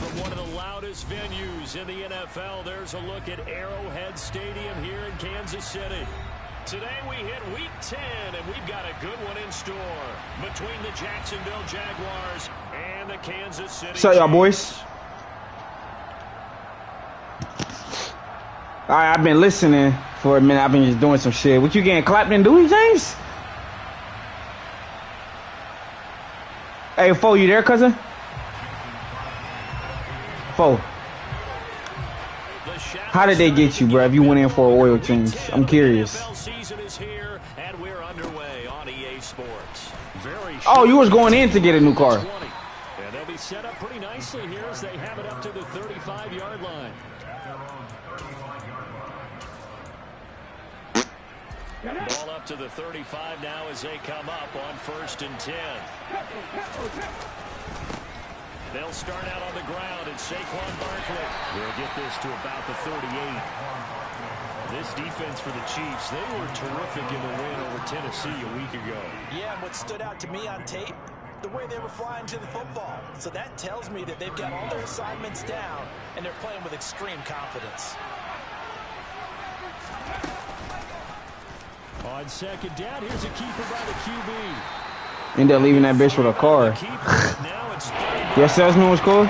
From one of the loudest venues in the NFL, there's a look at Arrowhead Stadium here in Kansas City. Today we hit Week 10, and we've got a good one in store between the Jacksonville Jaguars and the Kansas City Chiefs. What's up, y'all boys? All right, I've been listening for a minute. I've been just doing some shit. What you getting clapped and doing, James? Hey, Fo, you there, cousin? Fo. How did they get you, bro, if you went in for an oil change? I'm curious. Oh, you was going in to get a new car. And they'll be set up pretty nicely here as they have it up to the 35-yard line. Ball up to the 35 now as they come up on 1st and 10. They'll start out on the ground, and Saquon Barkley will get this to about the 38. This defense for the Chiefs, they were terrific in the win over Tennessee a week ago. Yeah, and what stood out to me on tape, the way they were flying to the football. So that tells me that they've got all their assignments down, and they're playing with extreme confidence. On 2nd down, here's a keeper by the QB. End up leaving that bitch with a car. Your salesman was cool?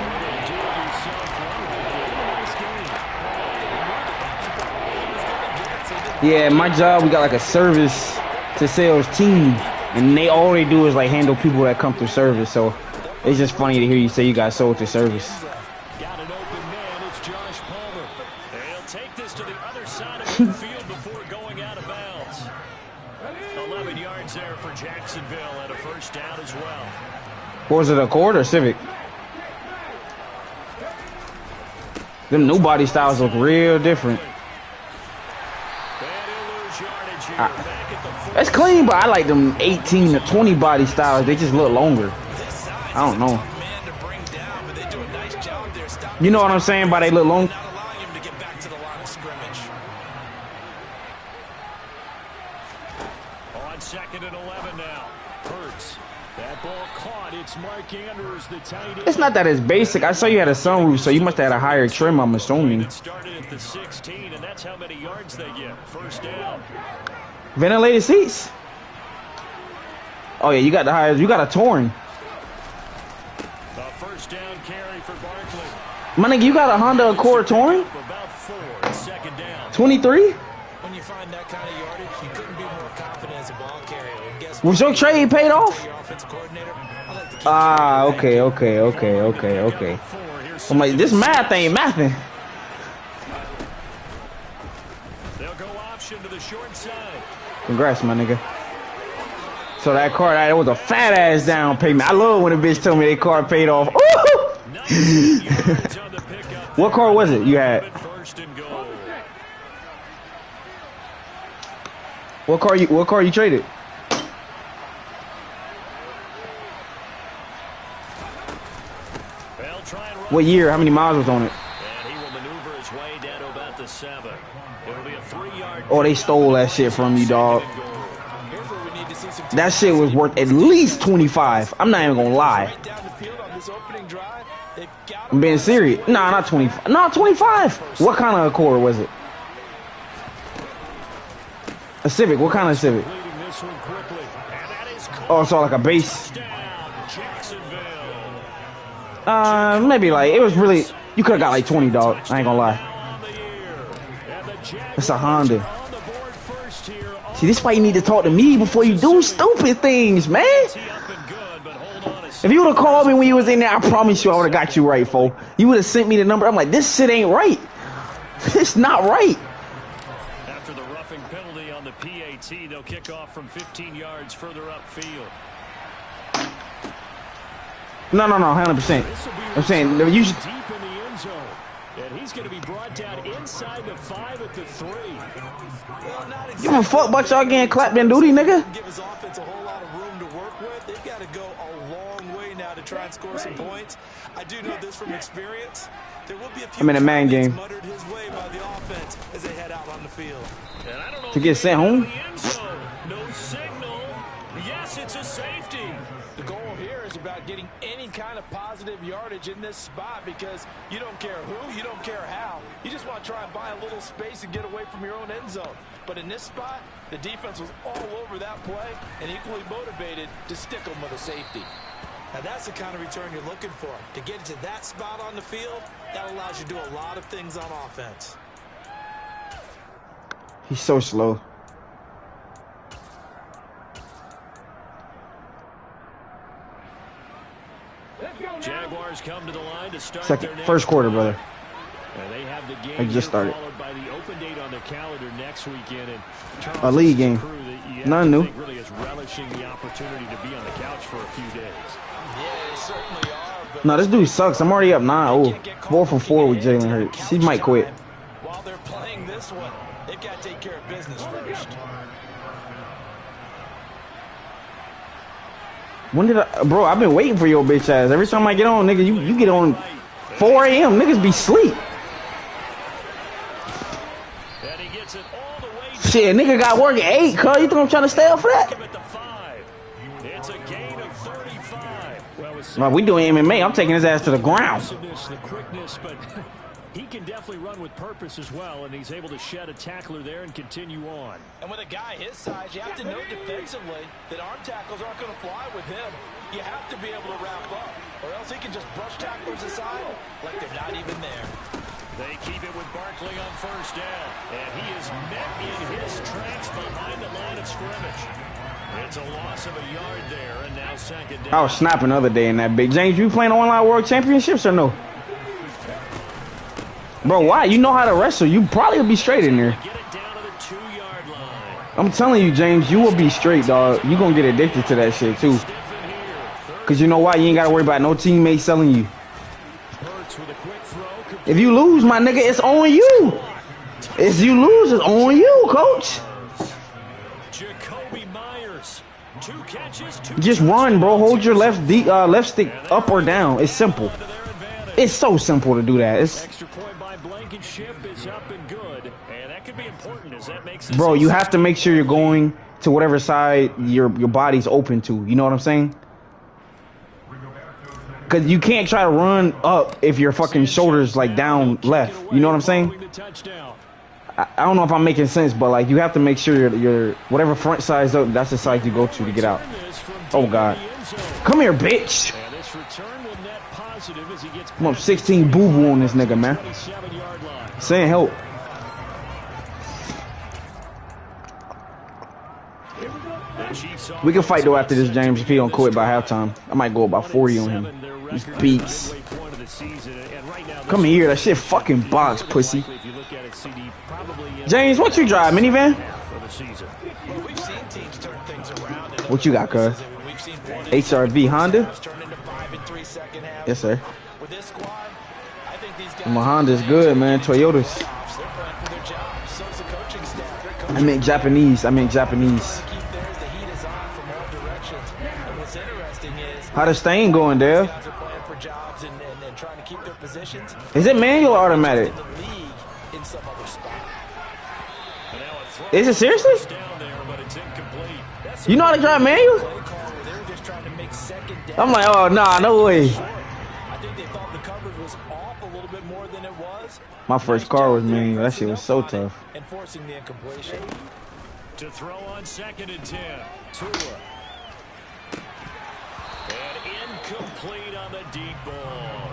Yeah, my job, we got like a service to sales team, and all they do is like handle people that come through service. So it's just funny to hear you say you got sold to service. Got an open man, it's Josh Palmer. He'll take this to the other side of the field before going out of bounds. 11 yards there for Jacksonville and a 1st down as well. What was it, Accord or Civic? Them new body styles look real different. That's clean, but I like them 18 to 20 body styles. They just look longer. I don't know. You know what I'm saying by they look long? On 2nd and 11 now. Hurts. That ball caught. It's Mark Andrews, the tight end. It's not that it's basic. I saw you had a sunroof, so you must have had a higher trim, I'm assuming. It started at the 16, and that's how many yards they get. 1st down. Ventilated seats? Oh yeah, you got the highest. You got a touring. The 1st down carry for Barkley. My nigga, you got a Honda Accord touring? About 4, 2nd down. 23? When you find that kind of yardage, you couldn't be more confident as a ball carrier. And guess Was your trade paid off? your offensive coordinator, I like to keep Okay. I'm like, this math ain't mathing. They'll go option to the short side. Congrats, my nigga. So that car, that was a fat ass down payment. I love when a bitch told me their car paid off. What car was it you had? What car you traded? What year? How many miles was on it? And he will maneuver his way down to about the 7. It'll be a 3-yard. Oh, they stole that shit from you, dog. That shit was worth at least 25. I'm not even gonna lie. I'm being serious. Nah, not 25. No, 25. What kind of Accord was it? A Civic. What kind of Civic? Oh, so like a base. Maybe like it was really. You could have got like 20, dog. I ain't gonna lie. It's a Honda. See, this is why you need to talk to me before you do stupid things, man. If you would have called me when you was in there, I promise you I would have got you right, fo. You would have sent me the number. I'm like, this shit ain't right. It's not right. After the roughing penalty on the PAT, they'll kick off from 15 yards further upfield. No, 100%. I'm saying you should. Deep in the end zone. And he's going to be brought down inside the 5 at the 3. Give a fuck about y'all getting clapped in duty, nigga. Give his offense a whole lot of room to work with. They've got to go a long way now to try and score some points. I do know this from experience. There will be a few I'm in a man game. muttered his way by the offense as they head out on the field. To get sent home? No signal. Yes, it's a safety. The goal here is about getting any kind of positive yardage in this spot because you don't care who, you don't care how. You just want to try and buy a little space and get away from your own end zone. But in this spot, the defense was all over that play and equally motivated to stick them with a safety. Now that's the kind of return you're looking for. To get into that spot on the field, that allows you to do a lot of things on offense. He's so slow. Jaguars come to the line to start first quarter, brother. They have the game I just started. followed by the open date on their calendar next weekend. And A league game. Nothing new. Really is relishing the opportunity to be on the couch for a few days. Yeah, they certainly are. No, this dude sucks. I'm already up 9-0. 4 for 4 with Jalen Hurts. He might quit. While they're playing this one, they've got to take care of business first. When did I, bro? I've been waiting for your bitch ass. Every time I get on, nigga, you get on 4 a.m. Niggas be sleep. And he gets it all the way. Shit, nigga got work at 8, cuz. You think I'm trying to stay up for that? It's a gain of 35. Well, we doing MMA. I'm taking his ass to the ground. The quickness, but he can definitely run with purpose as well, and he's able to shed a tackler there and continue on. And with a guy his size, you have to know defensively that arm tackles aren't going to fly with him. You have to be able to wrap up, or else he can just brush tacklers aside like they're not even there. They keep it with Barkley on first down, and he is met in his tracks behind the line of scrimmage. It's a loss of a yard there, and now second down. I was snapping the other day in that big. James, you playing online world championships or no? Bro, why? You know how to wrestle. You probably will be straight in there. Get it down to the 2-yard line. I'm telling you, James, you will be straight, dog. You gonna get addicted to that shit too. Cause you know why? You ain't gotta worry about no teammate selling you. If you lose, my nigga, it's on you. If you lose, it's on you, coach. Just run, bro. Hold your left stick up or down. It's simple. It's so simple to do that. It's extra point by Blankenship is up and good, and that could be important as that makes. Bro, you have to make sure you're going to whatever side your body's open to. You know what I'm saying? Because you can't try to run up if your fucking shoulders like down left. You know what I'm saying? I don't know if I'm making sense, but like you have to make sure your whatever front side's up, that's the side you go to get out. Oh God, come here, bitch. I'm up 16 boo-boo on this nigga, man. Saying help. We can fight though after this, James, if he don't quit by halftime. I might go about 40 on him. These beats. Come here, that shit fucking box, pussy. James, what you drive, minivan? What you got, cuz? HRV Honda? Yes, sir. My Honda's good, man. Toyotas. I meant Japanese. How the stain going, Dale? Is it manual or automatic? Is it seriously? You know how to drive manual? I'm like, oh, nah, no way. My first car was manual. That shit was so tough. Enforcing the incompletion. To throw on 2nd and 10. Tua. And incomplete on the deep ball.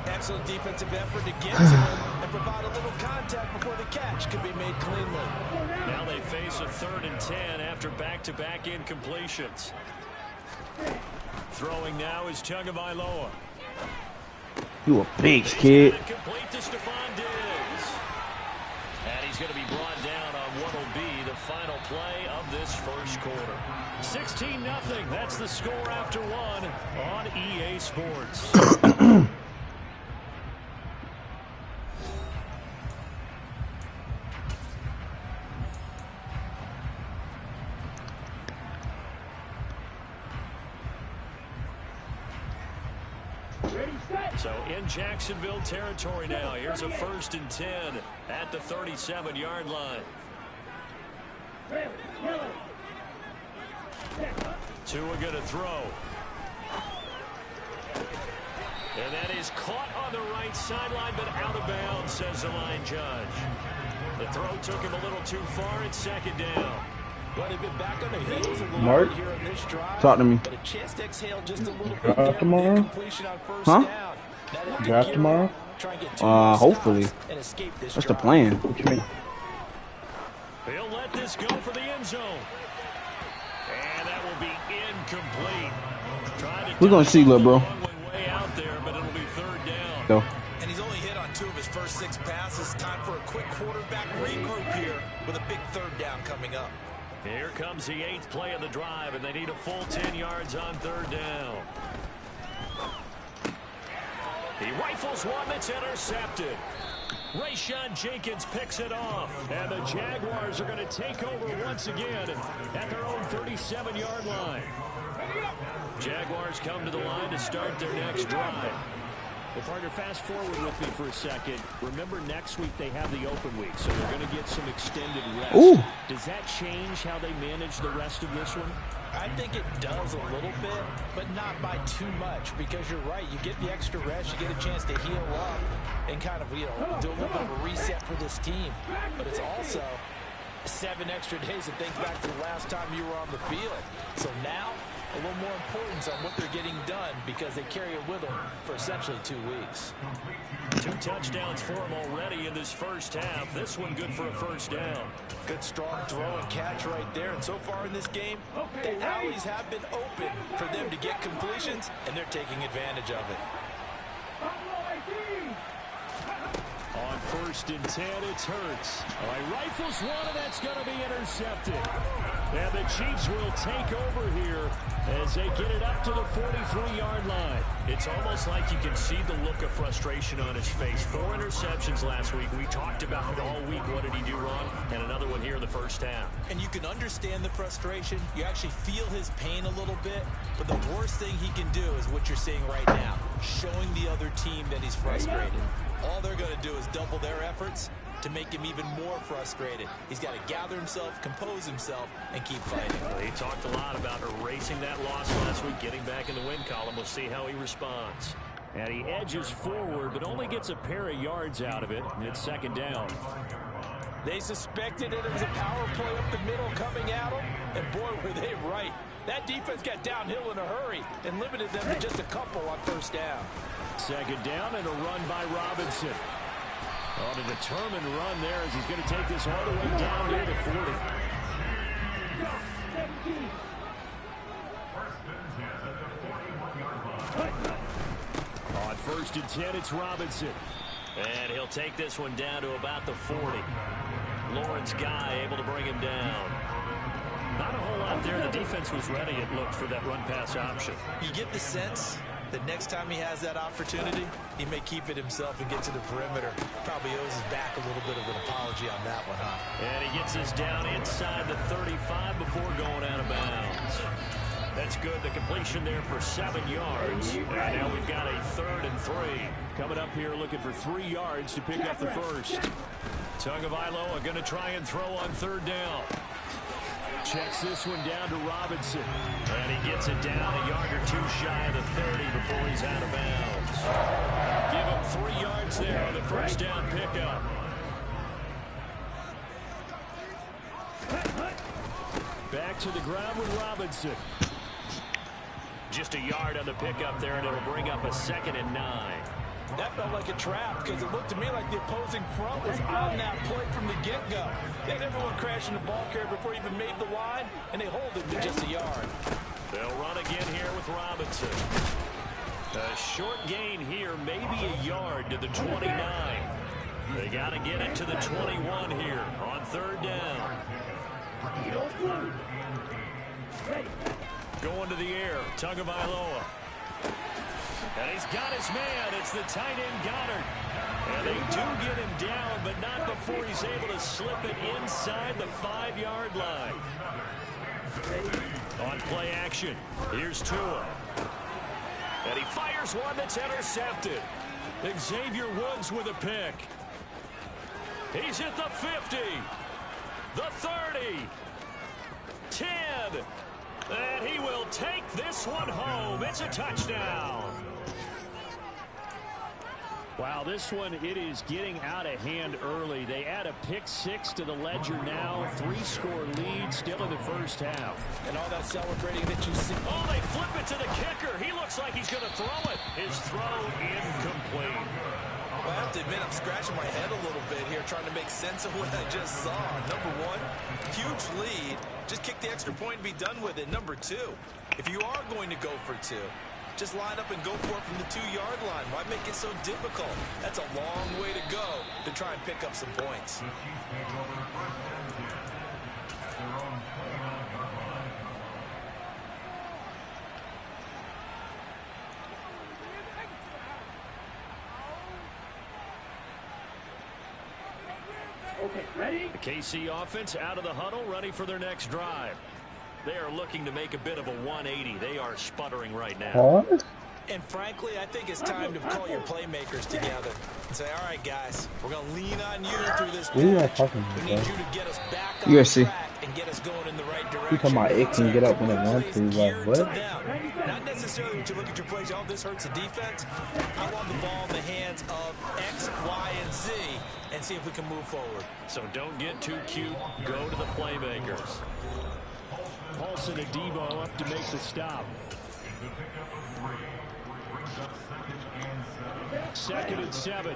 Excellent defensive effort to get to him and provide a little contact before the catch could be made cleanly. Now they face a 3rd and 10 after back-to-back incompletions. Throwing now is Tagovailoa. You a bitch, kid. Complete to Stephon Diggs. And he's going to be brought down on what will be the final play of this first quarter. 16-0. That's the score after one on EA Sports. So in Jacksonville territory now. Here's a 1st and 10 at the 37-yard line. Tua going to throw. And that is caught on the right sideline, but out of bounds, says the line judge. The throw took him a little too far. It's second down. Well, they've been back on their heels a little Mark, bit here on this drive. talk to me. But a chance to exhale just a little bit there tomorrow? with the completion on first Huh? down. Draft tomorrow? Try and get two more Hopefully. stops and escape this That's the drive. plan. What you mean? He'll let this go for the end zone. And that will be incomplete. We're going to see, little bro. Way out there, but it'll be third down. Go. And he's only hit on 2 of his first 6 passes. Time for a quick quarterback regroup here with a big third down coming up. Here comes the 8th play of the drive, and they need a full 10 yards on third down. He rifles one that's intercepted. Rayshon Jenkins picks it off. And the Jaguars are going to take over once again at their own 37-yard line. Jaguars come to the line to start their next drive. Well, partner, fast forward with me for a second. Remember, next week they have the open week, so they're going to get some extended rest. Ooh. Does that change how they manage the rest of this one? I think it does a little bit, but not by too much, because you're right. You get the extra rest, you get a chance to heal up and kind of, do a little bit of a reset for this team. But it's also 7 extra days to think back to the last time you were on the field. So now, a little more importance on what they're getting done because they carry it with them for essentially 2 weeks. 2 touchdowns for him already in this first half. This one good for a first down. Good strong throw and catch right there. And so far in this game, the alleys have been open for them to get completions, and they're taking advantage of it. On 1st and 10, it's Hurts. He rifles one, and that's going to be intercepted. And the Chiefs will take over here as they get it up to the 43-yard line. It's almost like you can see the look of frustration on his face. 4 interceptions last week. We talked about it all week. What did he do wrong? And another one here in the first half. And you can understand the frustration. You actually feel his pain a little bit. But the worst thing he can do is what you're seeing right now, showing the other team that he's frustrated. All they're going to do is double their efforts to make him even more frustrated. He's got to gather himself, compose himself, and keep fighting. Well, he talked a lot about erasing that loss last week, getting back in the win column. We'll see how he responds. And he edges forward, but only gets a pair of yards out of it. It's second down. They suspected it was a power play up the middle coming at them, and boy, were they right. That defense got downhill in a hurry and limited them to just a couple on first down. Second down and a run by Robinson. On a determined run there as he's going to take this all the way down near the 40. On 1st and 10, it's Robinson. And he'll take this one down to about the 40. Lawrence Guy able to bring him down. Not a whole lot there. The defense was ready, it looked, for that run-pass option. You get the sense that next time he has that opportunity, he may keep it himself and get to the perimeter. Probably owes his back a little bit of an apology on that one, huh? And he gets us down inside the 35 before going out of bounds. That's good. The completion there for 7 yards. And now we've got a 3rd and 3. Coming up here looking for 3 yards to pick up the first. Tagovailoa going to try and throw on 3rd down. Checks this one down to Robinson. And he gets it down a yard or 2 shy of the 30 before he's out of bounds. Give him 3 yards there on the first down pickup. Back to the ground with Robinson. Just a yard on the pickup there, and it'll bring up a 2nd and 9. That felt like a trap because it looked to me like the opposing front was on that play from the get-go. They had everyone crashing the ball carrier before he even made the line, and they hold it to just a yard. They'll run again here with Robinson. A short gain here, maybe a yard to the 29. They got to get it to the 21 here on 3rd down. Going to the air, Tagovailoa. And he's got his man. It's the tight end Goddard. And they do get him down, but not before he's able to slip it inside the 5-yard line. On play action, here's Tua. And he fires one that's intercepted. Xavier Woods with a pick. He's at the 50, the 30, 10, And he will take this one home. It's a touchdown. Wow, this one, it is getting out of hand early. They add a pick 6 to the ledger now. 3-score lead still in the first half. And all that celebrating that you see. Oh, they flip it to the kicker. He looks like he's going to throw it. His throw incomplete. Well, I have to admit, I'm scratching my head a little bit here trying to make sense of what I just saw. Number one, huge lead. Just kick the extra point and be done with it. Number two, if you are going to go for 2, just line up and go for it from the 2-yard line. Why make it so difficult? That's a long way to go to try and pick up some points. Okay, ready? The KC offense out of the huddle, ready for their next drive. They are looking to make a bit of a 180. They are sputtering right now. And frankly, I think it's time to call your playmakers together and say, all right, guys, we're going to lean on you through this patch. We need you to get us back on track and get us going in the right direction. You talking about it can get up when it wants to, like, what? Not necessarily when you look at your plays, oh, this hurts the defense. I want the ball in the hands of X, Y, and Z and see if we can move forward. So don't get too cute. Go to the playmakers. Paulson and Debo up to make the stop. 2nd and 7.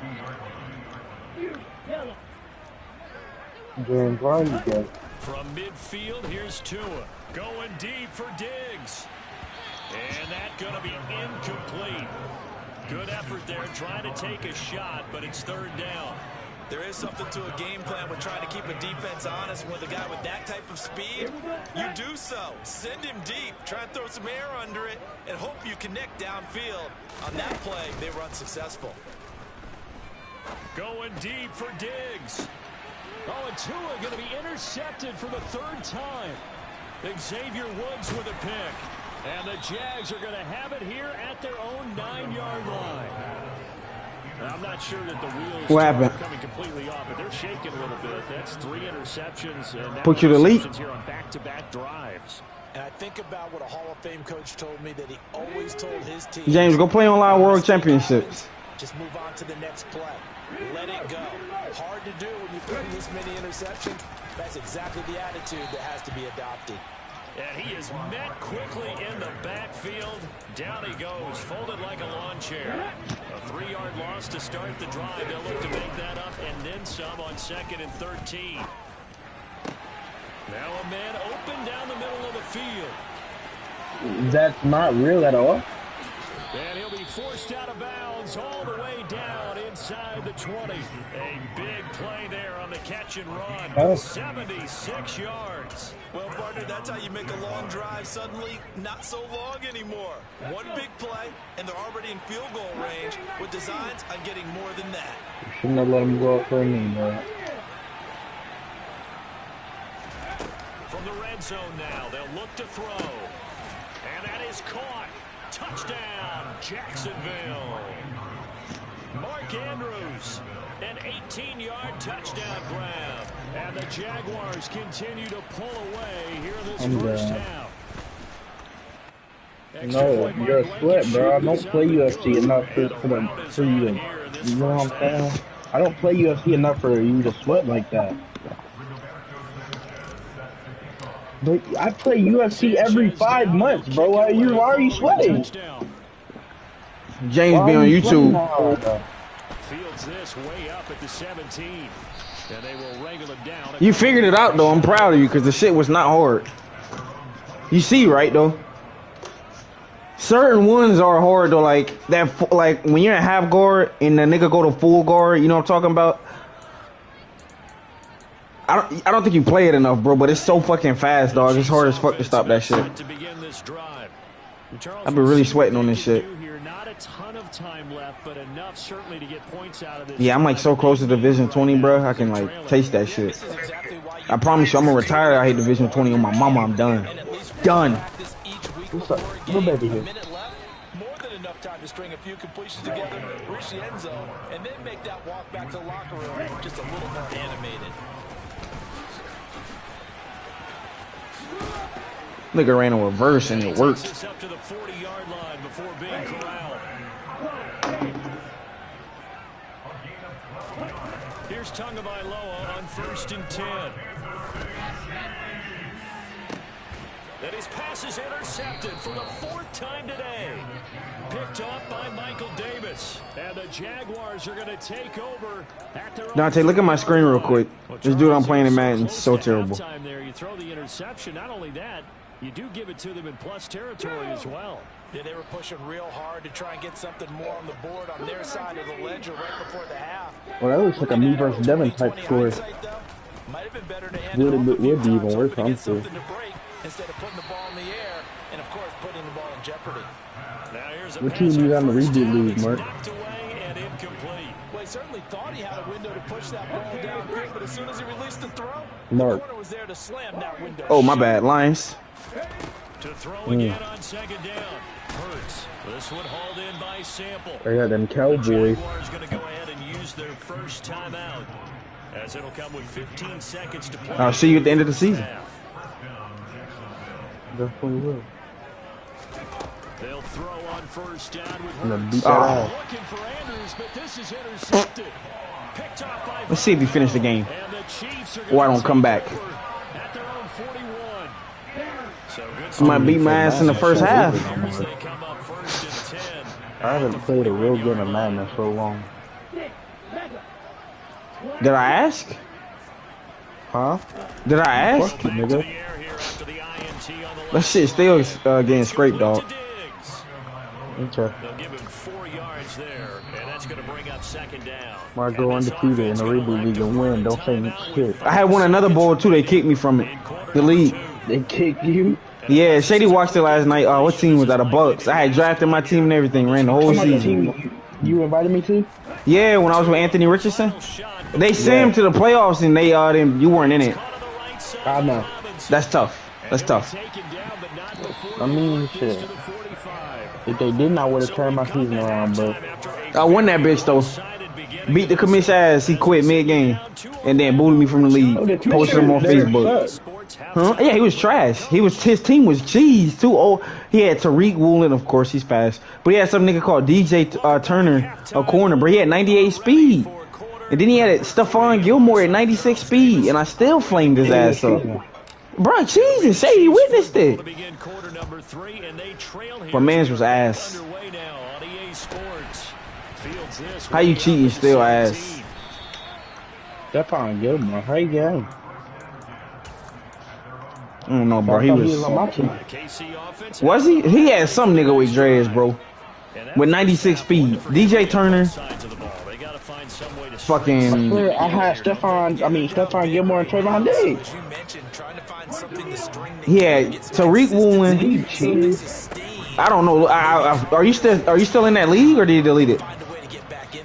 From midfield, here's Tua. Going deep for Diggs. And that's going to be incomplete. Good effort there, trying to take a shot, but it's 3rd down. There is something to a game plan. We're trying to keep a defense honest. With a guy with that type of speed, you do so. Send him deep. Try and throw some air under it and hope you connect downfield. On that play, they were unsuccessful. Going deep for Diggs. Oh, and Tua going to be intercepted for the 3rd time. Xavier Woods with a pick. And the Jags are going to have it here at their own 9-yard line. I'm not sure that the wheels are coming completely off, but they're shaking a little bit. That's 3 interceptions and now put you to leap here on back-to-back drives. And I think about what a Hall of Fame coach told me that he always told his team. James, go play online World Championships. Just move on to the next play. Let it go. Hard to do when you throw this many interceptions. That's exactly the attitude that has to be adopted. And he is met quickly in the backfield. Down he goes, folded like a lawn chair. A 3-yard loss to start the drive. They'll look to make that up and then some on 2nd and 13. Now a man open down the middle of the field. That's not real at all. And he'll be forced out of bounds all the way down inside the 20. A big play there on the catch and run. 76 yards. Well, partner, that's how you make a long drive suddenly not so long anymore. One big play, and they're already in field goal range with designs on getting more than that. You shouldn't have let him go up for a knee, bro. From the red zone now, they'll look to throw. And that is caught. Touchdown, Jacksonville. Mark Andrews, an 18-yard touchdown grab. And the Jaguars continue to pull away here in this first half. No, you're a sweat, bro. I don't play UFC enough for you to, you know what I'm saying? I don't play UFC enough for you to sweat like that. But I play UFC every 5 months, bro. Why are you sweating? James be on YouTube. Fields this way up at the 17. And they will wrangle him down. You figured it out, though. I'm proud of you because the shit was not hard. You see, right, though? Certain ones are hard, though. Like, that, like when you're in half guard and the nigga go to full guard, you know what I'm talking about? I don't think you play it enough, bro, but it's so fucking fast, dog. It's hard as fuck to stop that shit. I've been really sweating on this shit. Not a ton of time left, but enough certainly to get points out of this. Yeah, I'm like so close to Division 20, bro. I can like taste that shit. I promise you, I'm gonna retire. I hate Division 20 on my mama. I'm done. Done. What's up? Little baby here. More than enough time to string a few completions together, reach the end zone, and then make that walk back to the locker room just a little more animated. Nigga ran a reverse and it worked. Takes this up to the 40-yard line before being corralled. Here's Tagovailoa on 1st and 10. And his pass is intercepted for the 4th time today. Picked off by Michael Davis. And the Jaguars are going to take over at their Dante, look at my screen real quick. This dude I'm playing in Madden is so terrible. There, you throw the interception. Not only that, you do give it to them in plus territory as well. Yeah, they were pushing real hard to try and get something more on the board on their side of the ledger right before the half. Well, that looks like a me versus Devin type score. Might have been better to end it Would be even worse, I'm sure. Instead of putting the ball in the air and, of course, putting the ball in jeopardy. Now here's a What team you got in the reboot league, Mark? Well, he certainly thought he had a window to push that ball downfield, but as soon as he released the throw, Mark. the corner was there to slam that window. Oh, my bad. Lions. To throw again on 2nd down. Hurts. This one hauled in by Sample. They got them Cowboys. Jaguars going to go ahead and use their first timeout, as it'll come with 15 seconds to play. I'll see you at the end of the season. Definitely will. They'll throw on 1st down with I'm gonna Hurts. beat that ass. Looking for Andrews, but this is intercepted. Picked off by Let's see if you finish the game. and the Chiefs are Or I gonna don't come back. take over at their own 41. So good You might beat my ass in the first half. as they come up 1st and 10. I haven't played a real game of Madden in so long. Did I ask? Huh? Did I ask? Fuck you, nigga. That shit still getting scraped, dog. Okay. They'll give him 4 yards there, and that's going to bring up 2nd down. Might go undefeated in the reboot league and win. Don't say shit. I had won another bowl too. They kicked me from it. The league. They kicked you? Yeah, Shady watched it last night. What team was that? The Bucks. I had drafted my team and everything. Ran the whole Somebody season. team you invited me to? Yeah, when I was with Anthony Richardson. They sent him to the playoffs and they you weren't in it. I know. That's tough. That's tough. I mean, shit. If they did, I would have turned my season around, bro. I won that bitch though. Beat the commission ass. He quit mid-game and then booted me from the league. Posted him on Facebook. Huh? Yeah, he was trash. His team was cheese too. Oh, he had Tariq Woolen, of course, he's fast. But he had some nigga called DJ Turner, a corner, but he had 98 speed. And then he had Stephon Gilmore at 96 speed, and I still flamed his ass up. Bro, cheese and Shady witnessed it. But man's was ass. How you cheating still ass? Stephon Gilmore, how you get him? I don't know, bro. He was on my team. Was he? He had some nigga with dreads, bro. With 96 speed. DJ Turner. Fucking. I had Stephon Gilmore and Trayvon Diggs. He had Tariq Woolen. I don't know. Are you still in that league or did you delete it?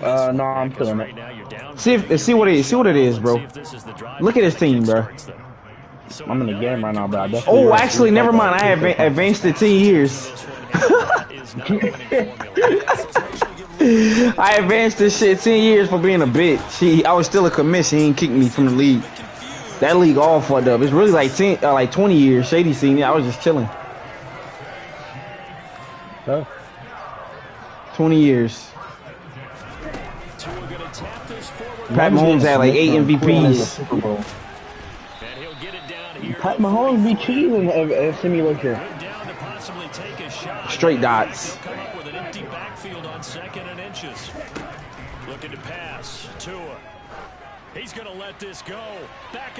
No, I'm still in it. See what it is, bro. Look at his team, bro. I'm in the game right now, but I definitely. Oh, actually, never mind. I have advanced it 10 years. I advanced this shit 10 years for being a bitch. I was still a commission. He ain't kicked me from the league. That league all fucked up. It's really like 20 years. Shady seen it. I was just chilling. Oh. 20 years. Pat Mahomes had like 8 MVPs. Pat Mahomes be cheating at simulation. Straight dots. Looking to pass. Tua. He's going to let this go.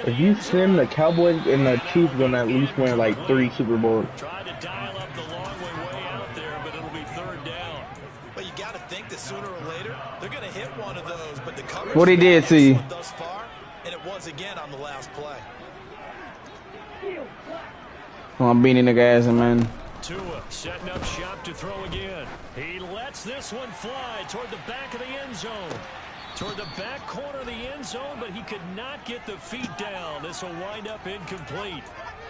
If you send the Cowboys and the Chiefs, gonna at least win like 3 Super Bowls. Trying to dial up the long way out there, but it'll be 3rd down. But you got to think that sooner or later they're going to hit one of those. But the coverage what he did to you? Thus far, and it was again on the last play. Oh, I'm beating the guys, man. Tua setting up shop to throw again. He lets this one fly toward the back of the end zone. Toward the back corner of the end zone, but he could not get the feet down. This will wind up incomplete.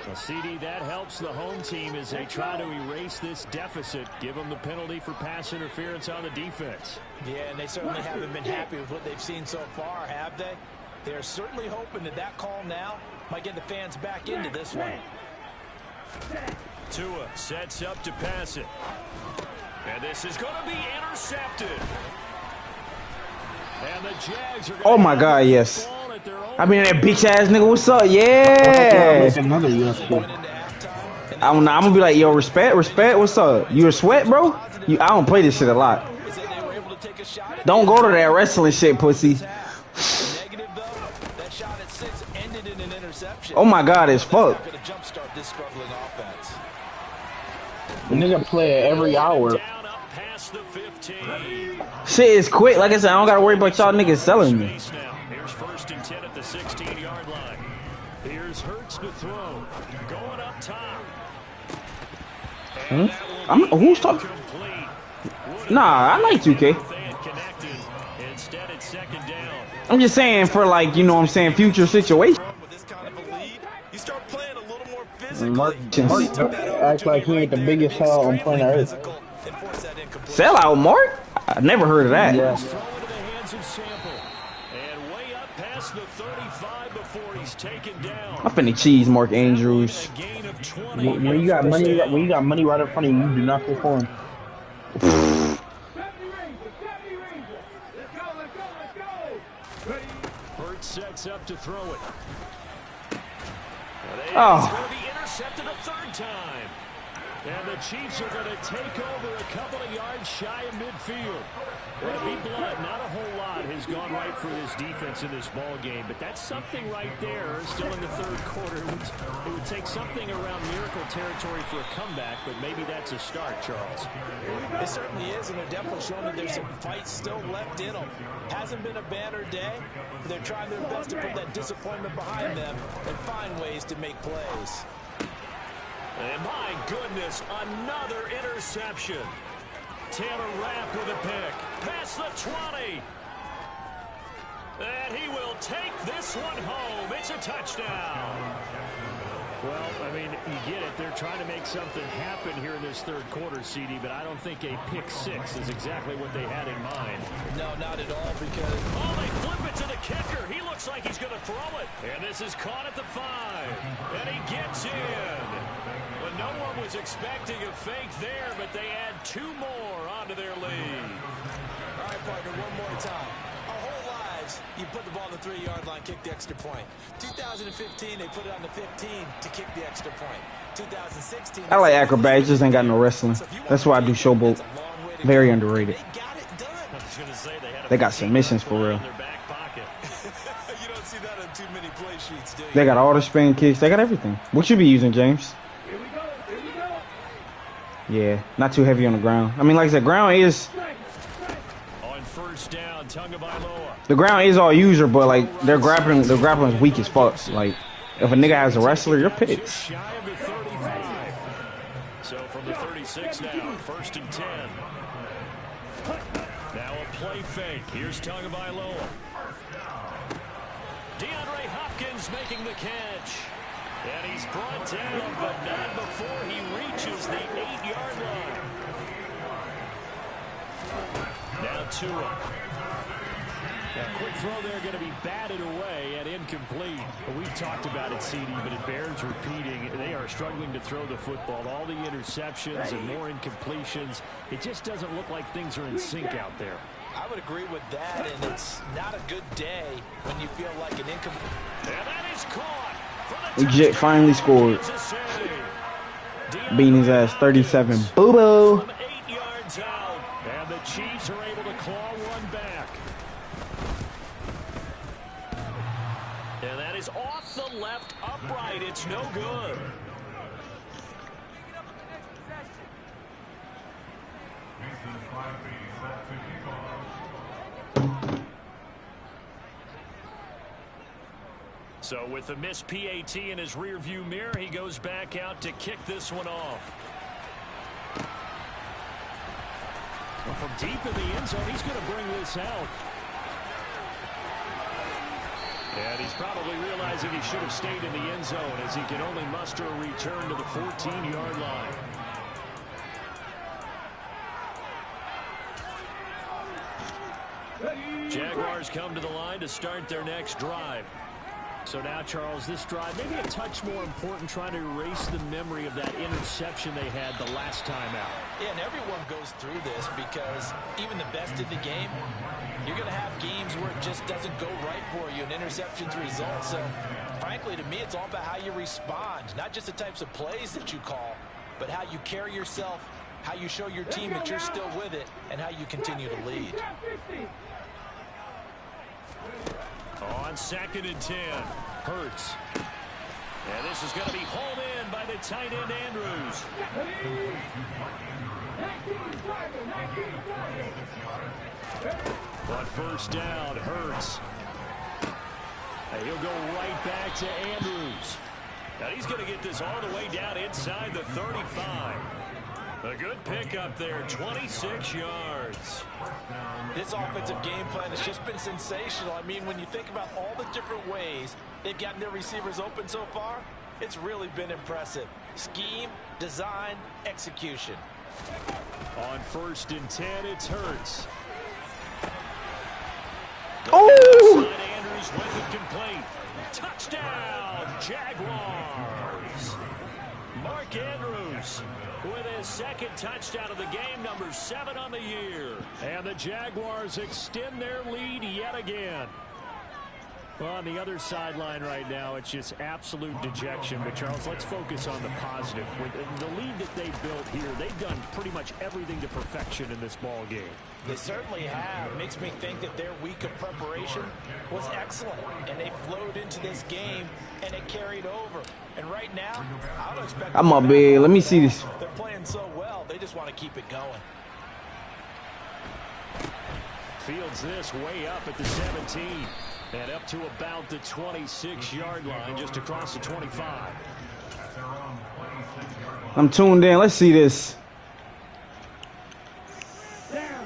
Well, CD, that helps the home team as they try to erase this deficit. Give them the penalty for pass interference on the defense. Yeah, and they certainly haven't been happy with what they've seen so far, have they? They're certainly hoping that call now might get the fans back into this one. Tua sets up to pass it. And this is going to be intercepted. And the Jags are Oh my God, yes. I mean that bitch ass nigga, what's up? Yeah. Another UFC. I'm gonna be like, yo, respect, what's up? You a sweat, bro? I don't play this shit a lot. Don't go to that wrestling shit, pussy. Oh my God, it's fuck. The nigga play it every hour. Shit is quick. Like I said, I don't gotta worry about y'all niggas selling me. Here's 1st and 10 at the 16-yard line. Here's Hurts to throw. Going up top. Who's talking? Nah, I like 2K. Instead, it's 2nd down. I'm just saying for like, you know what I'm saying, future situations. With this kind of a lead, you start playing a little more Mark physically. act like he ain't the biggest hell on planet Earth. Sell out, Mark? I never heard of that. Yeah. Throw into the hands of Sample. And way up past the 35 before he's taken down. I'm finna cheese Mark Andrews. Gain of 20. When you got money, right in front of you, you do not perform. Hurts sets up to throw it. Oh. He's going to be intercepted a 3rd time. And the Chiefs are going to take over a couple of yards shy of midfield. Well, to be blunt, not a whole lot has gone right for this defense in this ball game, but that's something right there. Still in the 3rd quarter, it would take something around miracle territory for a comeback, but maybe that's a start, Charles. It certainly is, and they're definitely showing that there's some fight still left in them. Hasn't been a banner day. They're trying their best to put that disappointment behind them and find ways to make plays. And my goodness, another interception. Taylor Rapp with a pick. Past the 20. And he will take this one home. It's a touchdown. Well, I mean, you get it. They're trying to make something happen here in this 3rd quarter, CD, but I don't think a pick 6 is exactly what they had in mind. No, not at all, because... Oh, they flip it to the kicker. He looks like he's going to throw it. And this is caught at the 5. And he gets in. But no one was expecting a fake there, but they add 2 more onto their lead. All right, partner, one more time. Our whole lives, you put the ball on the 3-yard line, kick the extra point. 2015, they put it on the 15 to kick the extra point. 2016... I like acrobatics, just ain't got no wrestling. That's why I do showboat. Very underrated. They got submissions for real. You don't see that on too many play sheets, do you? They got all the spin kicks. They got everything. What you be using, James? Yeah, not too heavy on the ground. I mean, like I said, ground is... On 1st down, Tagovailoa. The ground is all user, but like their grappling is weak as fuck. Like if a nigga has a wrestler, you're pissed. Shy of the 35. So from the 36 now, 1st and 10. Now a play fake. Here's Tagovailoa. DeAndre Hopkins making the catch. And he's brought down, but not before he reaches the 8-yard line. Now Tua. That quick throw there going to be batted away and incomplete. But we've talked about it, CD, but it bears repeating. They are struggling to throw the football. All the interceptions and more incompletions. It just doesn't look like things are in sync out there. I would agree with that, and it's not a good day when you feel like an incomplete. And that is caught. Legit finally scored. Beating his ass 37. Boo-boo. 8 yards out. And the Chiefs are able to claw one back. And that is off the left upright. It's no good. So with the missed PAT in his rearview mirror, he goes back out to kick this one off. Well, from deep in the end zone, he's going to bring this out. And he's probably realizing he should have stayed in the end zone as he can only muster a return to the 14-yard line. Jaguars come to the line to start their next drive. So now, Charles, this drive, maybe a touch more important, trying to erase the memory of that interception they had the last time out. Yeah, and everyone goes through this because even the best in the game, you're going to have games where it just doesn't go right for you, and interceptions result. So, frankly, to me, it's all about how you respond, not just the types of plays that you call, but how you carry yourself, how you show your team that you're still with it, and how you continue to lead. On 2nd and 10, Hurts. And this is going to be hauled in by the tight end, Andrews. On 1st down, Hurts. And he'll go right back to Andrews. Now he's going to get this all the way down inside the 35. A good pickup there, 26 yards. This offensive game plan has just been sensational. I mean, when you think about all the different ways they've gotten their receivers open so far, it's really been impressive. Scheme, design, execution. On 1st and 10, it's Hurts. Oh! Andrews with it complete. Touchdown, Jaguars. Mark Andrews with his 2nd touchdown of the game, number 7 on the year. And the Jaguars extend their lead yet again. Well, on the other sideline right now, it's just absolute dejection. But, Charles, let's focus on the positive. With the lead that they built here, they've done pretty much everything to perfection in this ball game. They certainly have. Makes me think that their week of preparation was excellent. And they flowed into this game, and it carried over. And right now, I don't expect... I'm up, big. Let me see this. They're playing so well, they just want to keep it going. Fields this way up at the 17. And up to about the 26-yard line, just across the 25. I'm tuned in. Let's see this.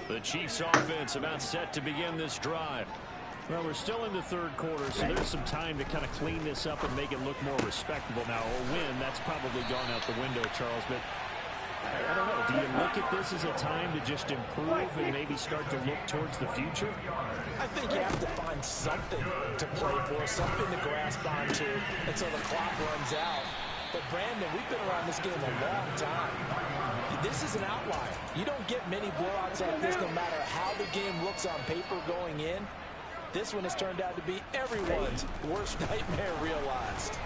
The Chiefs offense about set to begin this drive. Well, we're still in the 3rd quarter, so there's some time to kind of clean this up and make it look more respectable. Now, a win, that's probably gone out the window, Charles, but I don't know. Do you look at this as a time to just improve and maybe start to look towards the future? I think you have to find something to play for, something to grasp onto until the clock runs out. But, Brandon, we've been around this game a long time. This is an outlier. You don't get many blowouts like this no matter how the game looks on paper going in. This one has turned out to be everyone's worst nightmare realized.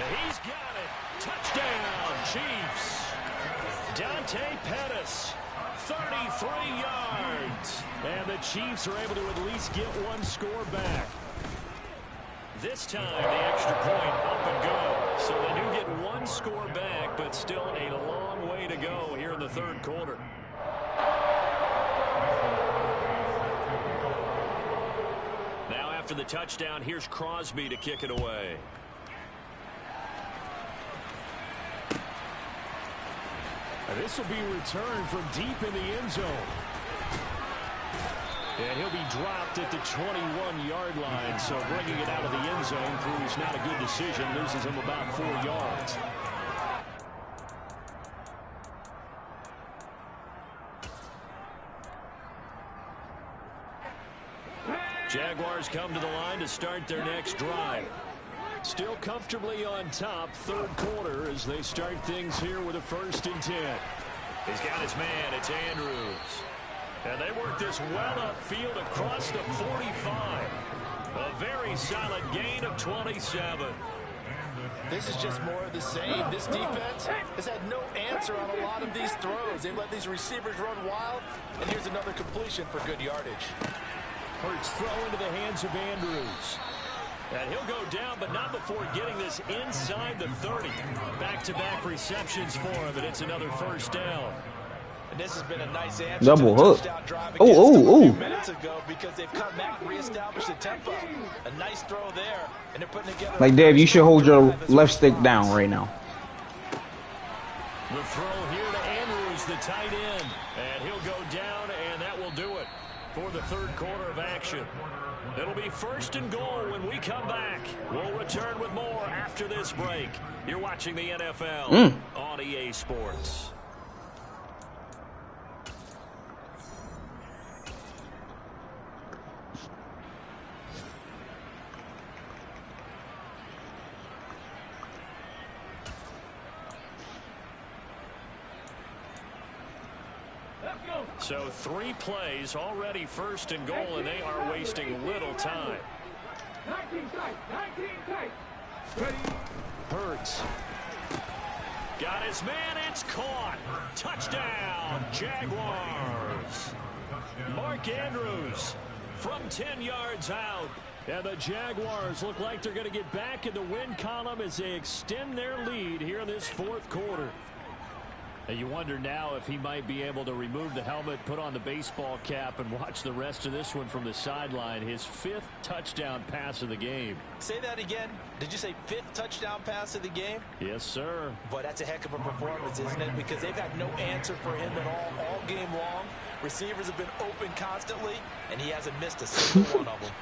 He's got it. Touchdown, Chiefs. Dante Pettis, 33 yards. And the Chiefs are able to at least get one score back. This time, the extra point up and go. So they do get one score back, but still a long way to go here in the 3rd quarter. Now after the touchdown, here's Crosby to kick it away. This will be returned from deep in the end zone. And he'll be dropped at the 21-yard line. So bringing it out of the end zone proves not a good decision. Loses him about 4 yards. Jaguars come to the line to start their next drive. Still comfortably on top, 3rd quarter, as they start things here with a 1st and 10. He's got his man, it's Andrews. And they work this well upfield across the 45. A very solid gain of 27. This is just more of the same. This defense has had no answer on a lot of these throws. They've let these receivers run wild, and here's another completion for good yardage. Hurts throw into the hands of Andrews. And he'll go down, but not before getting this inside the 30. Back-to-back receptions for him, and it's another 1st down. And this has been a nice answer double to the hook. touchdown drive Oh, against them a few oh. minutes ago, because they've come out and reestablished the tempo. A nice throw there, and they're putting together. Like, Dave, you should hold your left stick down right now. The throw here to Andrews, the tight end. And he'll go down, and that will do it for the 3rd quarter of action. It'll be 1st and goal when we come back. We'll return with more after this break. You're watching the NFL on EA Sports. So 3 plays already, 1st and goal, and they are wasting little time. Hurts. Got his man, it's caught. Touchdown, Jaguars. Mark Andrews from 10 yards out. And the Jaguars look like they're going to get back in the win column as they extend their lead here in this 4th quarter. And you wonder now if he might be able to remove the helmet, put on the baseball cap, and watch the rest of this one from the sideline. His 5th touchdown pass of the game. Say that again. Did you say 5th touchdown pass of the game? Yes, sir. Boy, that's a heck of a performance, isn't it? Because they've had no answer for him at all game long. Receivers have been open constantly, and he hasn't missed a single one of them.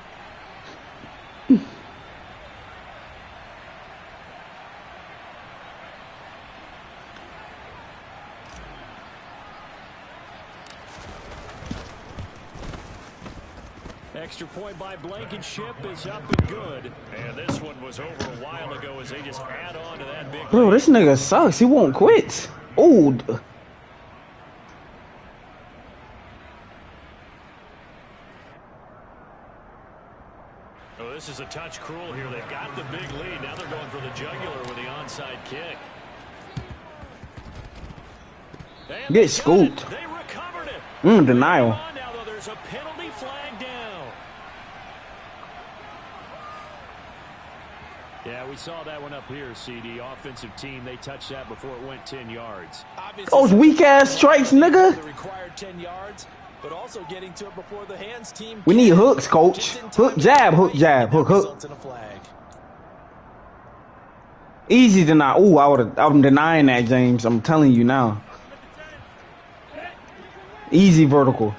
Extra point by Blankenship is up and good. And this one was over a while ago as they just add on to that big Bro, this nigga sucks. He won't quit. Old. Oh, this is a touch cruel here. They've got the big lead. Now they're going for the jugular with the onside kick. And Get scooped. They recovered it. Denial. Now, though, there's a penalty flag down. Yeah, we saw that one up here, CD. Offensive team, they touched that before it went 10 yards. Those weak-ass strikes, nigga. The required 10 yards, but also getting to it before the hands team. We need hooks, coach. Hook, jab, hook, jab, hook, hook. Easy deny. Ooh, I'm denying that, James. I'm telling you now. Easy vertical.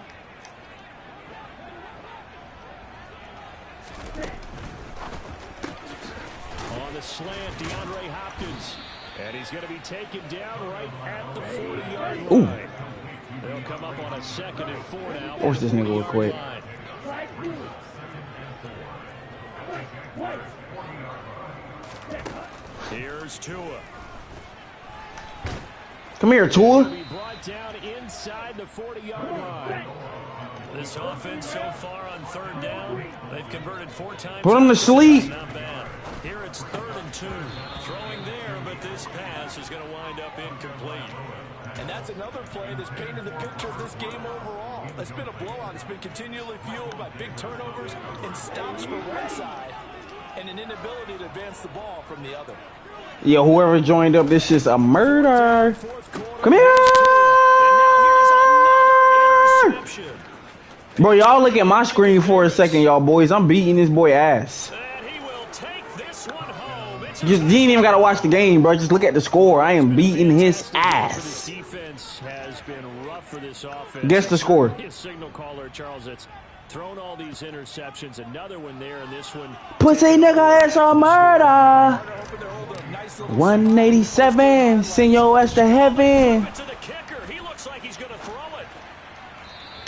On the slant, DeAndre Hopkins. And he's going to be taken down right at the 40-yard line. They'll come up on a 2nd and 4 now. Force this nigga real quick. Here's Tua. Come here, Tua. Be brought down inside the 40-yard line. This offense so far on 3rd down, they've converted 4 times. Put him to sleep. Not bad. Here it's 3rd and 2. Throwing there, but this pass is going to wind up incomplete. And that's another play that's painted the picture of this game overall. It's been a blowout. It's been continually fueled by big turnovers and stops for one side and an inability to advance the ball from the other. Yo, whoever joined up, this is a murder. Come here. Bro, y'all look at my screen for a second, y'all boys. I'm beating this boy ass. You ain't even got to watch the game, bro. Just look at the score. I am beating his ass. Defense has been rough for this offense. Guess the score. His signal caller, Charles, that's thrown all these interceptions. Another one there, and this one. Pussy nigga, it's a murder. 187. Send your ass to heaven. To the kicker. He looks like he's going to throw it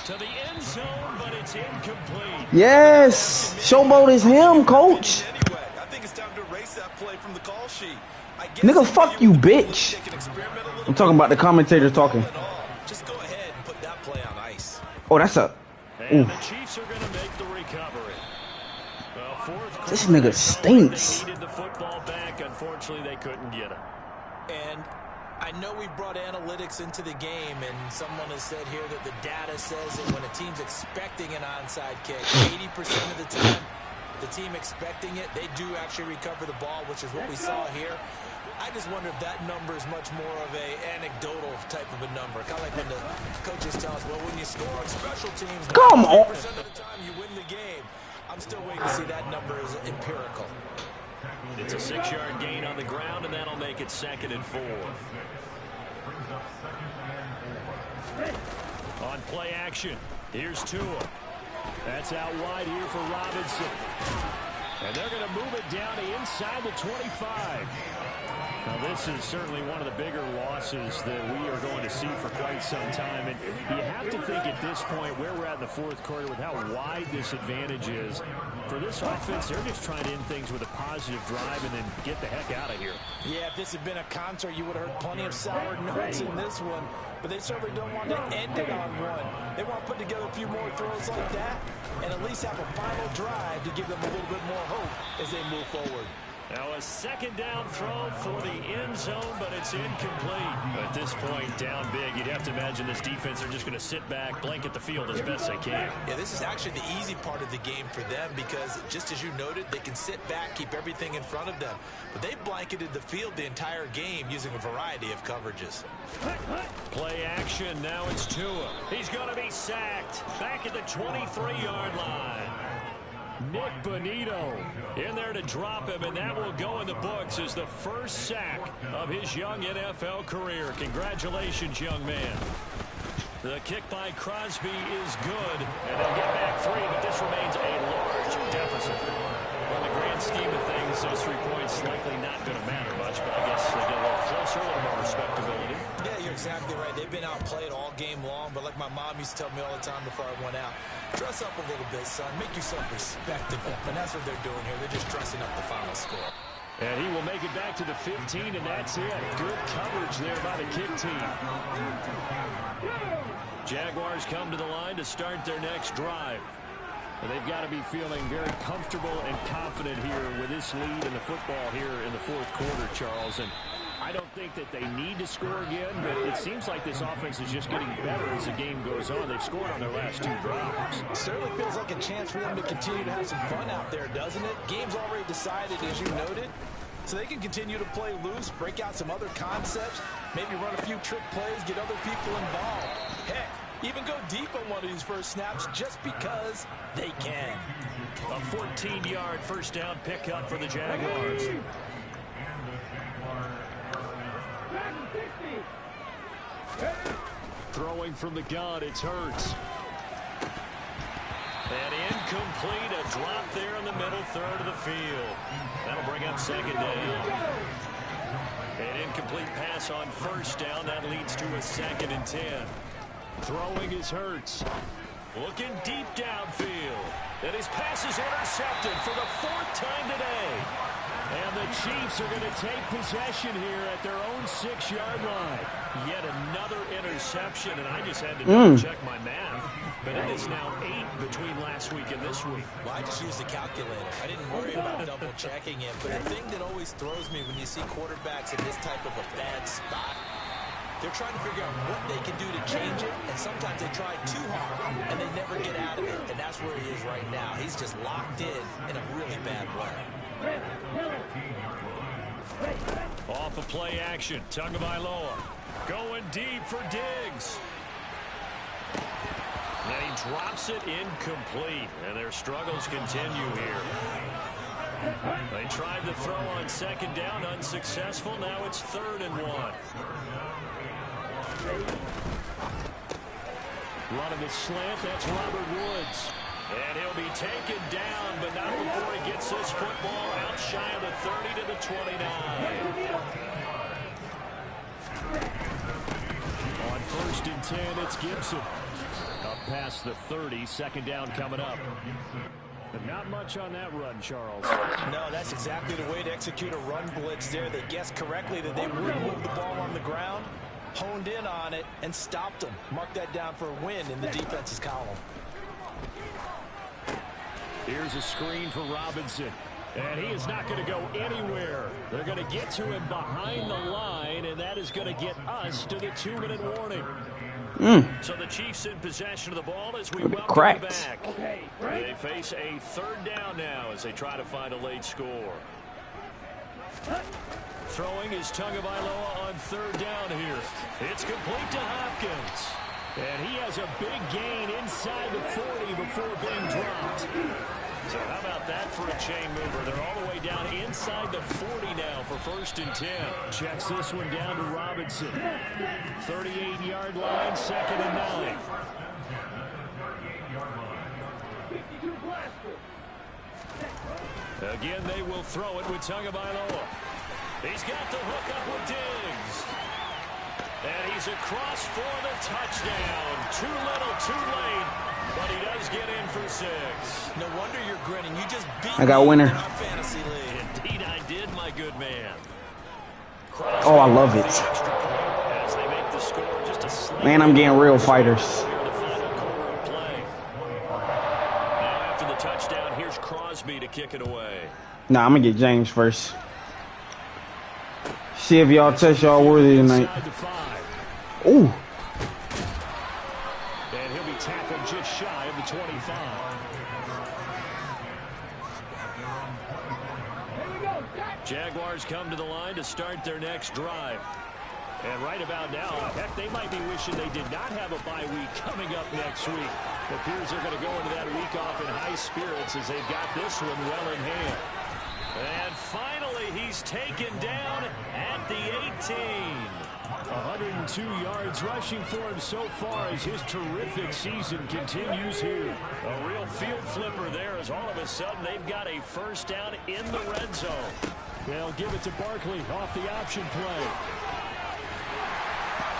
to the end zone, but it's incomplete. Yes. Showboat is him, coach. Nigga, fuck you, bitch. I'm talking about the commentators talking. Just go ahead and put that play on ice. Oh, that's a. And the Chiefs are going to make the recovery. This nigga stinks. They needed the football back. Unfortunately, they couldn't get it. And I know we brought analytics into the game, and someone has said here that the data says that when a team's expecting an onside kick, 80% of the time, the team expecting it, they do actually recover the ball, which is what we saw here. I just wonder if that number is much more of a anecdotal type of a number. Kind of like when the coaches tell us, well, when you score on special teams, come on, 90% of the time you win the game. I'm still waiting to see that number is empirical. It's a 6-yard gain on the ground, and that'll make it 2nd and 4. On play action, here's Tua. That's out wide here for Robinson. And they're going to move it down to inside the 25. Now, this is certainly one of the bigger losses that we are going to see for quite some time. And you have to think at this point where we're at in the fourth quarter with how wide this advantage is. For this offense, they're just trying to end things with a positive drive and then get the heck out of here. Yeah, if this had been a concert, you would have heard plenty of sour notes in this one. But they certainly don't want to end it on one. They want to put together a few more throws like that and at least have a final drive to give them a little bit more hope as they move forward. Now a second down throw for the end zone, but it's incomplete. At this point, down big, you'd have to imagine this defense are just going to sit back, blanket the field as best they can. Yeah, this is actually the easy part of the game for them because, just as you noted, they can sit back, keep everything in front of them. But they've blanketed the field the entire game using a variety of coverages. Play action, now it's Tua. He's going to be sacked back at the 23-yard line. Nick Bonito in there to drop him, and that will go in the books as the first sack of his young NFL career. Congratulations, young man. The kick by Crosby is good, and they'll get back 3, but this remains a large deficit. In the grand scheme of things, those 3 points likely not going to matter much, but I guess they get a little closer, a little more respectability. Yeah, you're exactly right. They've been outplayed all game long, but like my mom used to tell me all the time before I went out, dress up a little bit, son. Make yourself respectable. And that's what they're doing here. They're just dressing up the final score. And he will make it back to the 15, and that's it. Good coverage there by the kick team. Jaguars come to the line to start their next drive. And they've got to be feeling very comfortable and confident here with this lead in the football here in the fourth quarter, Charles. And I don't think that they need to score again, but it seems like this offense is just getting better as the game goes on. They've scored on their last 2 drives. It certainly feels like a chance for them to continue to have some fun out there, doesn't it? Game's already decided, as you noted. So they can continue to play loose, break out some other concepts, maybe run a few trick plays, get other people involved. Heck, even go deep on one of these first snaps just because they can. A 14-yard first down pickup for the Jaguars. Throwing from the gun, it's Hurts. And incomplete, a drop there in the middle third of the field. That'll bring up second down. An incomplete pass on first down. That leads to a 2nd and 10. Throwing is Hurts. Looking deep downfield. And his pass is intercepted for the 4th time today. And the Chiefs are going to take possession here at their own 6-yard line. Yet another interception, and I just had to double-check my math. But it is now 8 between last week and this week. Well, I just used the calculator. I didn't worry about double-checking it. But the thing that always throws me when you see quarterbacks in this type of a bad spot, they're trying to figure out what they can do to change it, and sometimes they try too hard, and they never get out of it. And that's where he is right now. He's just locked in a really bad way. Off of play action, Tagovailoa going deep for Diggs. And he drops it incomplete, and their struggles continue here. They tried to throw on second down, unsuccessful. Now it's 3rd and 1. Running the slant, that's Robert Woods. And he'll be taken down, but not before he gets this football out shy of the 30 to the 29. On 1st and 10, it's Gibson. Up past the 30, 2nd down coming up. But not much on that run, Charles. No, that's exactly the way to execute a run blitz there. They guessed correctly that they would move the ball on the ground, honed in on it, and stopped them. Mark that down for a win in the defense's column. Here's a screen for Robinson. And he is not going to go anywhere. They're going to get to him behind the line, and that is going to get us to the 2-minute warning. So the Chiefs in possession of the ball as we welcome them back. They face a 3rd down now as they try to find a late score. Throwing is Tagovailoa on 3rd down here. It's complete to Hopkins. And he has a big gain inside the 40 before being dropped. So how about that for a chain mover? They're all the way down inside the 40 now for 1st and 10. Checks this one down to Robinson. 38-yard line, 2nd and 9. Again, they will throw it with Tagovailoa. He's got the hook up with Diggs. And he's across for the touchdown. Too little, too late. But he does get in for 6. No wonder you're grinning. You just beat I got a winner. me in our fantasy league. Indeed I did, my good man. Oh, I love it. As they make the score just a slight Man, I'm getting real fighters. here in the final quarter of play. Now after the touchdown, here's Crosby to kick it away. Nah, I'm gonna get James first. See if y'all test y'all worthy tonight. Inside the 5. Ooh. And he'll be tackled just shy of the 25. Jaguars come to the line to start their next drive. And right about now, heck, they might be wishing they did not have a bye week coming up next week. It appears they're going to go into that week off in high spirits as they've got this one well in hand. And finally, he's taken down at the 18. 102 yards rushing for him so far as his terrific season continues here. A real field flipper there as all of a sudden they've got a first down in the red zone. They'll give it to Barkley off the option play.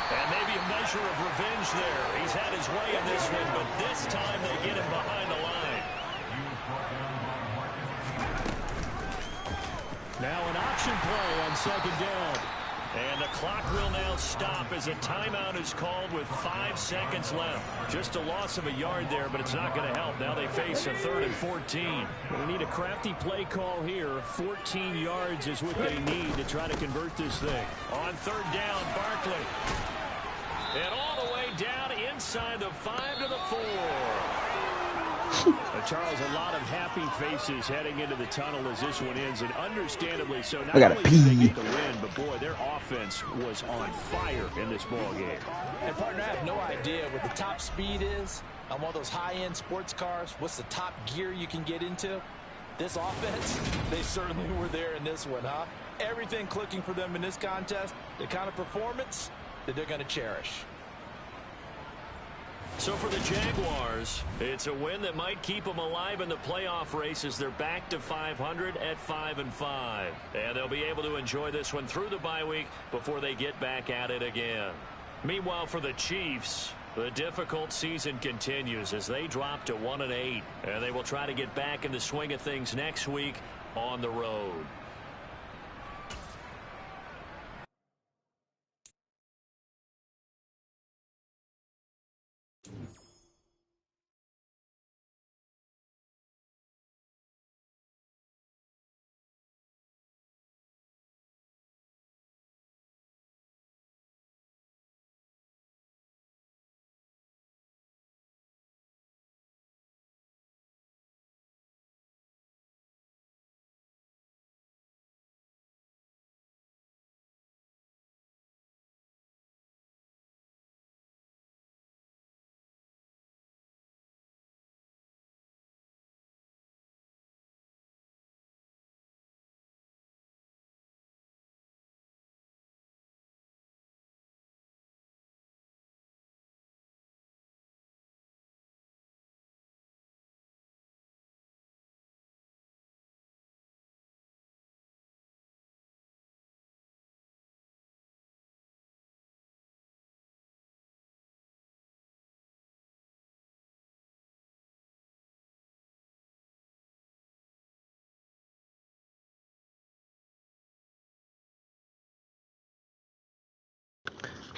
And maybe a measure of revenge there. He's had his way in this one, but this time they get him behind the line. Now an option play on second down. And the clock will now stop as a timeout is called with 5 seconds left. Just a loss of a yard there, but it's not going to help. Now they face a 3rd and 14. They need a crafty play call here. 14 yards is what they need to try to convert this thing. On 3rd down, Barkley. And all the way down inside the 5 to the 4. Charles, a lot of happy faces heading into the tunnel as this one ends, and understandably so. Not I gotta only did they pee. get the win, but boy, their offense was on fire in this ball game. And partner, I have no idea what the top speed is on one of those high-end sports cars. What's the top gear you can get into? This offense, they certainly were there in this one, huh? Everything clicking for them in this contest, the kind of performance that they're going to cherish. So for the Jaguars, it's a win that might keep them alive in the playoff race as they're back to 500 at 5-5. And they'll be able to enjoy this one through the bye week before they get back at it again. Meanwhile, for the Chiefs, the difficult season continues as they drop to 1-8. And they will try to get back in the swing of things next week on the road.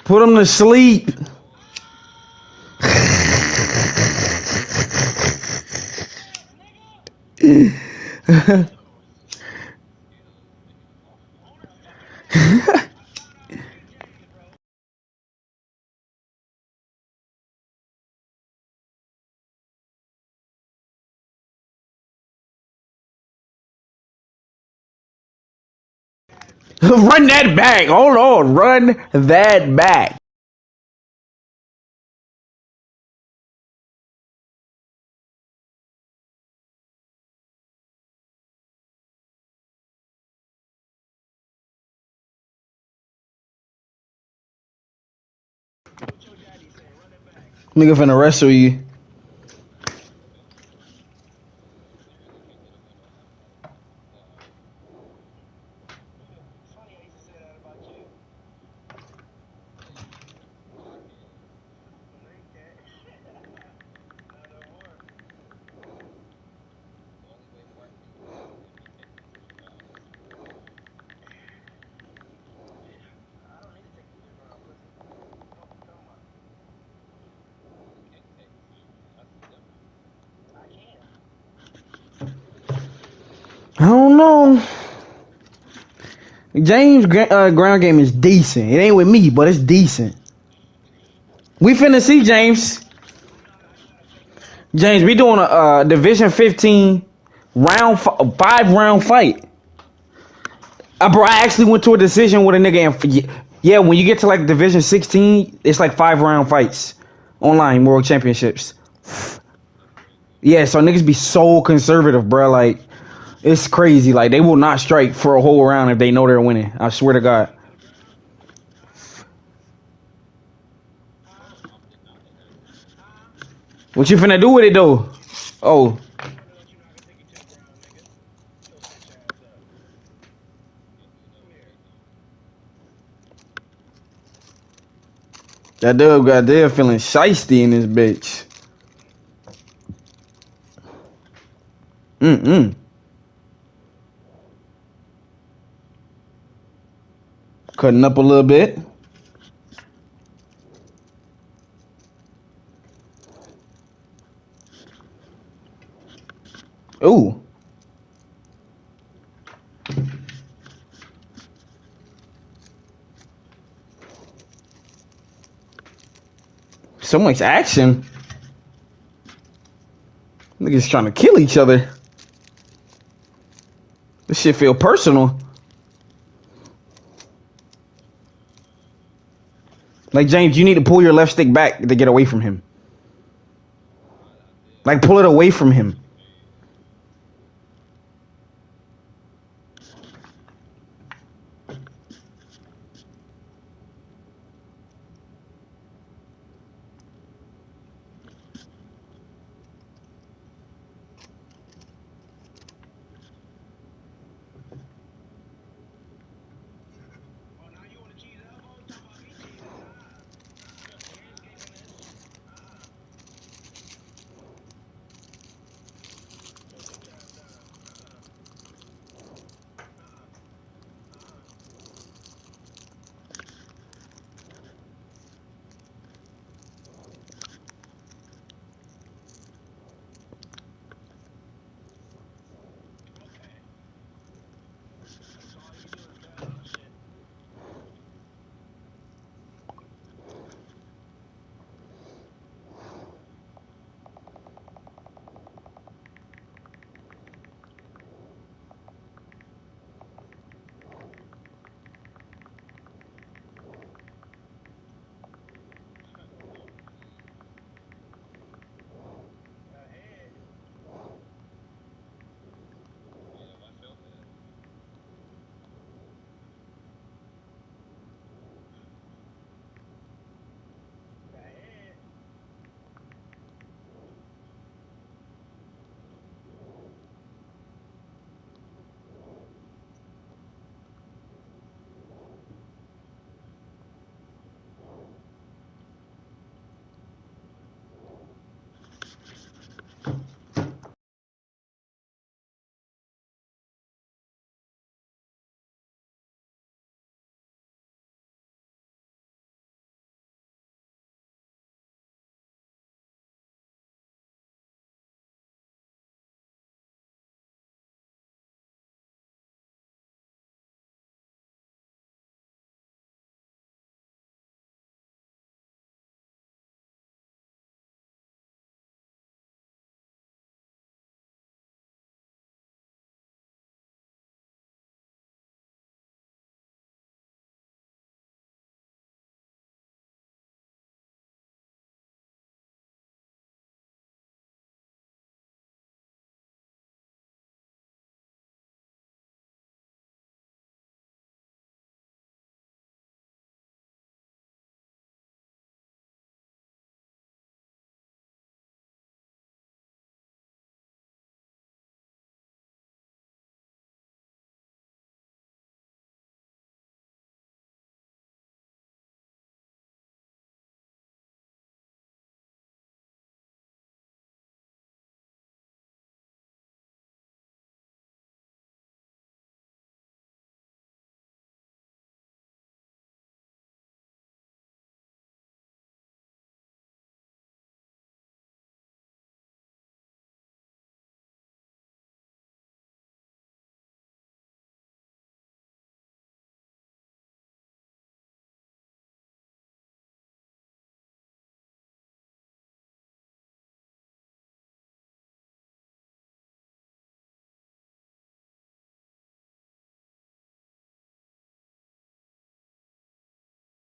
Put him to sleep. Run that back. Hold on. Run that back. Nigga finna wrestle you. James' ground game is decent. It ain't with me, but it's decent. We finna see, James. James, we doing a Division 15 5-round fight. Bro, I actually went to a decision with a nigga. And yeah, when you get to like Division 16, it's like 5-round fights. Online World Championships. Yeah, so niggas be so conservative, bro. Like, it's crazy. Like, they will not strike for a whole round if they know they're winning. I swear to God. What you finna do with it, though? Oh. That dub got there feeling shiesty in this bitch. Cutting up a little bit. Ooh. So much action. Niggas trying to kill each other. This shit feel personal. Like, James, you need to pull your left stick back to get away from him. Like, pull it away from him.